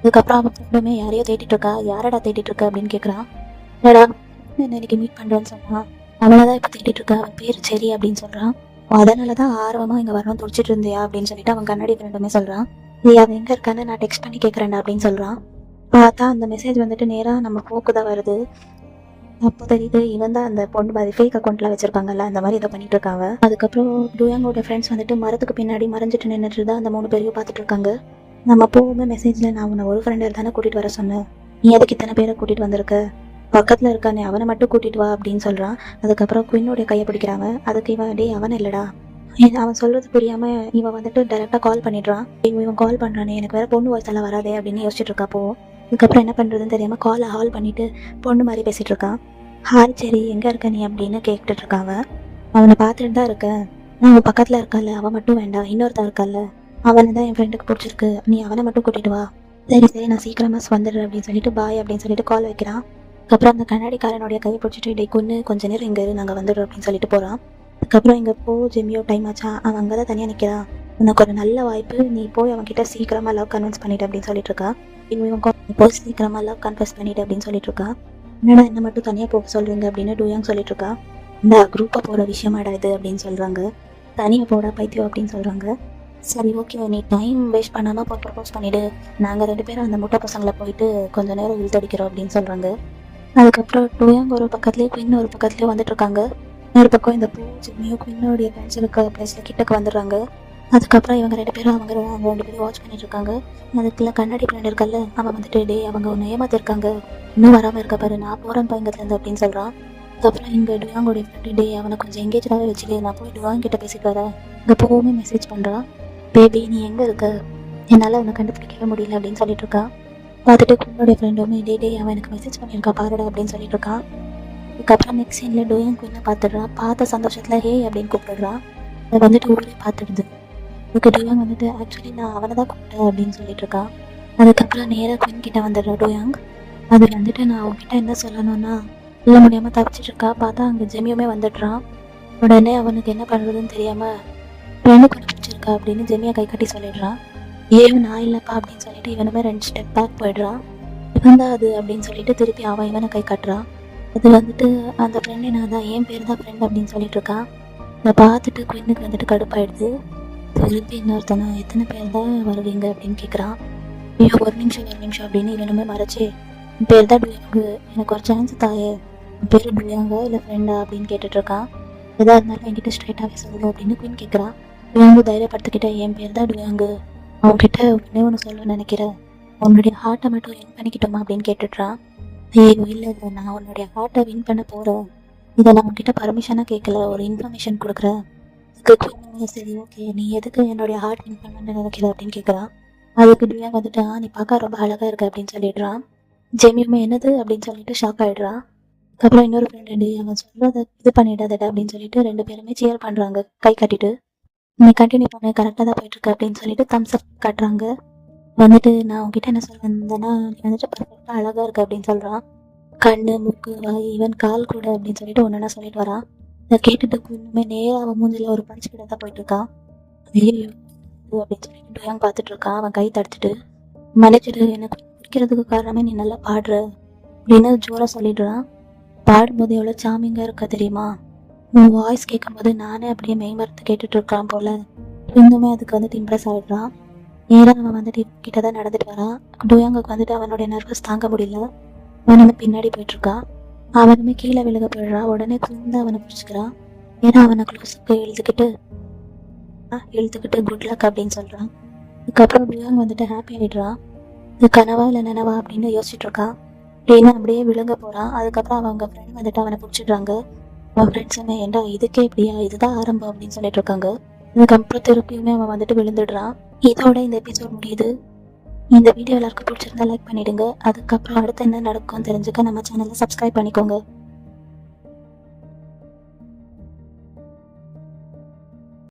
அதுக்கப்புறம் அவன் ஃப்ரெண்டுமே யாரையோ தேடிட்டு இருக்கா. யாரடா தேடிட்டு இருக்க அப்படின்னு கேட்குறான். என்னடா இன்னைக்கு மீட் பண்றேன்னு சொன்னான், அவனதான் இப்ப தேடிட்டு இருக்கா, அவன் பேரு செரி அப்படின்னு சொல்றான். அதனாலதான் ஆர்வமா இங்க வரணும் துடிச்சிட்டு இருந்தியா அப்படின்னு சொல்லிட்டு அவன் கண்ணாடி ஃப்ரெண்டுமே சொல்றான். நீ அவன் எங்க இருக்கான்னு நான் டெக்ஸ்ட் பண்ணி கேட்கறேன்டா அப்படின்னு சொல்றான். பார்த்தா அந்த மெசேஜ் வந்துட்டு நேரா நம்ம போக்கு தான் வருது. அப்போ தெரியுது இவன் தான் அந்த பொண்ணு மாதிரி ஃபேக் அக்கௌண்ட்லாம் வச்சிருக்காங்கல்ல அந்த மாதிரி இதை பண்ணிட்டு இருக்காங்க. அதுக்கப்புறம் டூயாங்கோட ஃப்ரெண்ட்ஸ் வந்துட்டு மரத்துக்கு பின்னாடி மறைஞ்சிட்டு நின்றுட்டு தான் அந்த 3 பேரையும் பார்த்துட்டு இருக்காங்க. நம்ம போகும்போது மெசேஜ்ல நான் உன்னை ஒரு ஃப்ரெண்டர் தானே கூட்டிட்டு வர சொன்னேன், நீ எதுக்கு இத்தனை பேரை கூட்டிட்டு வந்திருக்க, பக்கத்துல இருக்கானே அவனை மட்டும் கூட்டிட்டு வா அப்படின்னு சொல்றான். அதுக்கப்புறம் குயினோடைய கையை பிடிக்கிறாங்க. அதுக்கு இவன் டே அவன் இல்லடா, அவன் சொல்றது புரியாம இவன் வந்துட்டு டைரக்டா கால் பண்ணிடுறான். இவன் கால் பண்றானே எனக்கு வேற பொண்ணு வாய்ஸ் எல்லாம் வராதே அப்படின்னு யோசிச்சுட்டு இருக்காப்போ அதுக்கப்புறம் என்ன பண்றதுன்னு தெரியாம காலை ஹால் பண்ணிட்டு பொண்ணு மாதிரி பேசிட்டு இருக்கான். ஹாய் சரி எங்க இருக்க நீ அப்படின்னு கேட்டுட்டு இருக்காங்க. அவனை பார்த்துட்டு தான் இருக்கேன், நான் அவன் பக்கத்துல இருக்கல, அவன் மட்டும் வேண்டாம் இன்னொருத்தன் இருக்கல்ல, அவனை தான் என் ஃப்ரெண்டுக்கு பிடிச்சிருக்கு, நீ அவனை மட்டும் கூட்டிட்டு வா. சரி சரி நான் சீக்கிரமா வந்துடுறேன் அப்படின்னு சொல்லிட்டு பாய் அப்படின்னு சொல்லிட்டு கால் வைக்கிறான். அதுக்கப்புறம் அந்த கண்ணாடிக்காரனுடைய கையை பிடிச்சிட்டு டே கொன்னு கொஞ்ச நேரம் இங்க நாங்க வந்துடுறோம் அப்படின்னு சொல்லிட்டு போறான். அதுக்கப்புறம் இங்க போ ஜெமியோ டைம் ஆச்சா, அவன் அங்கதான் தனியா நிக்கிறான், உனக்கு ஒரு நல்ல வாய்ப்பு, நீ போய் அவன் கிட்ட சீக்கிரமா லவ் கன்வின்ஸ் பண்ணிட்டு அப்படின்னு சொல்லிட்டு இருக்கா. இவன் போய் சீக்கிரமா லவ் கன்ஃபஸ் பண்ணிட்டு அப்படின்னு சொல்லிட்டு இருக்கா. என்னடா என்ன மட்டும் தனியா போக சொல்றீங்க அப்படின்னு டூயாங் சொல்லிட்டு இருக்கா. இந்த குரூப்பா போற விஷயமாடா இது அப்படின்னு சொல்றாங்க. தனியா போடா பைத்தியம் அப்படின்னு சொல்றாங்க. சரி ஓகே நீ டைம் வேஸ்ட் பண்ணாம போய் ப்ரப்போஸ் பண்ணிடு, நாங்க 2 பேரும் அந்த முட்டை பசங்களை போயிட்டு கொஞ்ச நேரம் இழுத்தடிக்கிறோம் அப்படின்னு சொல்றாங்க. அதுக்கப்புறம் டூயாங் ஒரு பக்கத்துலயே குயின் ஒரு பக்கத்துலயே வந்துட்டு இருக்காங்க. இன்னொரு பக்கம் இந்த பூ ஜிம்மியோ குயினோடைய ஃப்ரெண்ட்ஸ் இருக்க பிளேஸ்ல கிட்டக்கு வந்துடுறாங்க. அதுக்கப்புறம் இவங்க 2 பேரும் அவங்க 2 பேரும் வாட்ச் பண்ணிட்டு இருக்காங்க. அதுக்குள்ள கண்ணாடி ஃப்ரெண்ட் இருக்கல்ல அவன் வந்துட்டு டே அவங்க ஒன்று ஏமாத்திருக்காங்க, இன்னும் வராம இருக்க பாரு, நான் போறேன் பையங்கத்துல இருந்து அப்படின்னு சொல்றான். அதுக்கப்புறம் இங்க டுவாங்கோடைய ஃப்ரெண்டு டே அவனை கொஞ்சம் எங்கேஜாவே வச்சுட்டு நான் போய் டுவாங் கிட்ட பேசிட்டு வரேன். இங்க போகவுமே மெசேஜ் பண்றான். பேபி நீ எங்க இருக்க, என்னால் அவனை கண்டுபிடிக்கவே முடியல அப்படின்னு சொல்லிட்டு இருக்கா. பார்த்துட்டு குயினோடைய ஃப்ரெண்டுமே டே அவன் எனக்கு மெசேஜ் பண்ணியிருக்கா பாருடா அப்படின்னு சொல்லிட்டு இருக்கான். அதுக்கப்புறம் நெக்ஸ்ட் சீனில் டோயாங் குயினை பார்த்துடுறான். பார்த்த சந்தோஷத்தில் ஹே அப்படின்னு கூப்பிடுறான். அதை வந்துட்டு ஊரே பார்த்துடுது. அதுக்கு டோயாங் வந்துட்டு ஆக்சுவலி நான் அவனை தான் கூப்பிட்டேன் அப்படின்னு சொல்லிட்டு இருக்கான். அதுக்கப்புறம் நேராக குயின் கிட்ட வந்துடுறா டோயாங். அது வந்துட்டு நான் அவன்கிட்ட என்ன சொல்லணும்னா சொல்ல முடியாமல் தப்பிச்சிட்டு இருக்கா. பார்த்தா அங்கே ஜெமியுமே வந்துடுறான். உடனே அவனுக்கு என்ன பண்ணுறதுன்னு தெரியாமல் ஃப்ரெண்டுக்கு ஒன்று பிடிச்சிருக்கா அப்படின்னு ஜெமியை கை கட்டி சொல்லிடுறான். ஏன் நான் இல்லைப்பா அப்படின்னு சொல்லிட்டு இவனுமே 2 ஸ்டெப் பேக் போயிடுறான். இவன் தான் அது அப்படின்னு சொல்லிட்டு திருப்பி அவன் இவனை கை கட்டுறான். அது வந்துட்டு அந்த ஃப்ரெண்டு நான் தான், என் பேர் தான் ஃப்ரெண்ட் அப்படின்னு சொல்லிட்டு இருக்கான். அதை பார்த்துட்டு குயினுக்கு வந்துட்டு கடுப்பாயிடுது. திருப்பி இன்னொருத்தனை எத்தனை பேர் தான் வருவீங்க அப்படின்னு கேட்குறான். ஐயோ ஒரு நிமிஷம் அப்படின்னு இவனுமே மறைச்சி என் பேர் தான் டுயாங்கு, எனக்கு ஒரு சான்ஸ் தாயே, என் பேர் டுயாங்கா இல்லை ஃப்ரெண்டா அப்படின்னு கேட்டுட்ருக்கான். எதாக இருந்தாலும் என்கிட்ட ஸ்ட்ரைட்டாகவே சொல்லணும் அப்படின்னு குயின் கேட்குறான். டுயாங்கு தைரியப்படுத்திக்கிட்ட என் பேர் தான் டுயாங்கு, அவங்ககிட்ட உடனே ஒன்று சொல்ல நினைக்கிறேன், உன்னுடைய ஹார்ட்டை மட்டும் வின் பண்ணிக்கிட்டோமா அப்படின்னு கேட்டுட்றான். ஐயோ இல்லை நான் உன்னுடைய ஹார்ட்டை வின் பண்ண போகிறேன், இதை நான் உன்கிட்ட பர்மிஷனாக கேட்கல, ஒரு இன்ஃபர்மேஷன் கொடுக்குறேன். அதுக்கு சரி ஓகே நீ எதுக்கு என்னுடைய ஹார்ட் வின் பண்ணணும்னு நினைக்கிற அப்படின்னு கேட்குறான். அதுக்கு டுயாங் வந்துட்டு நீ பார்க்க ரொம்ப அழகாக இருக்க அப்படின்னு சொல்லிடுறான். ஜெமியுமே என்னது அப்படின்னு சொல்லிட்டு ஷாக் ஆகிடுறான். அதுக்கப்புறம் இன்னொரு ஃப்ரெண்டு அவன் சொல்கிறத இது பண்ணிடாதடா அப்படின்னு சொல்லிட்டு 2 பேருமே சியர் பண்ணுறாங்க கை கட்டிட்டு. நீ கண்டினியூ பண்ண கரெக்டாக தான் போயிட்டுருக்கு அப்படின்னு சொல்லிட்டு தம்ஸ் அப் காட்டுறாங்க. வந்துட்டு நான் உங்ககிட்ட என்ன சொல்ல வந்தேன்னா நீ வந்துட்டு பர்ஃபெக்டாக அழகாக இருக்கு அப்படின்னு சொல்கிறான். கண்ணு மூக்கு வாய் ஈவன் கால் கூட அப்படின்னு சொல்லிட்டு ஒன்றுனா சொல்லிட்டு வரான். அதை கேட்டுட்டு இன்னுமே நேராக அவன் மூஞ்சில் ஒரு பஞ்சு கிட்ட தான் போயிட்டுருக்கான். ஐயோ அப்படின்னு சொல்லிட்டு டுயாங் பார்த்துட்டு இருக்கான். அவன் கை தடுத்துட்டு மன்னிச்சிடு, எனக்கு பிடிக்கிறதுக்கு காரணமே நீ நல்லா பாடுற அப்படின்னு ஜோராக சொல்லிடுறான். பாடும்போது எவ்வளோ சாமிங்காக இருக்கா தெரியுமா, உன் வாய்ஸ் கேட்கும்போது நானே அப்படியே மெய்மறந்து கேட்டுட்டு இருக்கான் போல. இன்னுமே அதுக்கு வந்துட்டு இம்ப்ரெஸ் ஆகிடுறான். நேராக அவன் வந்துட்டு கிட்ட தான் நடந்துட்டு வரான். டுயாங்குக்கு வந்துட்டு அவனுடைய நர்வஸ் தாங்க முடியல. அவனுமே பின்னாடி போயிட்டு இருக்கான். அவனுமே கீழே விழுக போயிடுறான். உடனே குந்து அவனை பிடிச்சிக்கிறான். ஏன்னா அவனை க்ளோஸுக்கு இழுத்துக்கிட்டு குட் லக் அப்படின்னு சொல்கிறான். அதுக்கப்புறம் டுயாங் வந்துட்டு ஹாப்பி ஆகிடுறான். இது கனவா இல்லை நினவா அப்படின்னு யோசிச்சுட்டு இருக்கான். அப்படின்னு அப்படியே விழுங்க போகிறான். அதுக்கப்புறம் அவங்க ஃப்ரெண்ட் வந்துட்டு அவனை பிடிச்சிடுறாங்க. அவன் ஃப்ரெண்ட்ஸுமே ஏண்டா இதுக்கே இப்படியா, இதுதான் ஆரம்பம் அப்படின்னு சொல்லிட்டு இருக்காங்க. அதுக்கப்புறம் திருப்பியுமே அவன் வந்துட்டு விழுந்துடுறான். இதோட இந்த எபிசோட் முடியுது. இந்த வீடியோ எல்லாருக்கும் பிடிச்சிருந்தா லைக் பண்ணிடுங்க. அதுக்கப்புறம் அடுத்து என்ன நடக்கும்னு தெரிஞ்சுக்க நம்ம சேனலை சப்ஸ்கிரைப் பண்ணிக்கோங்க.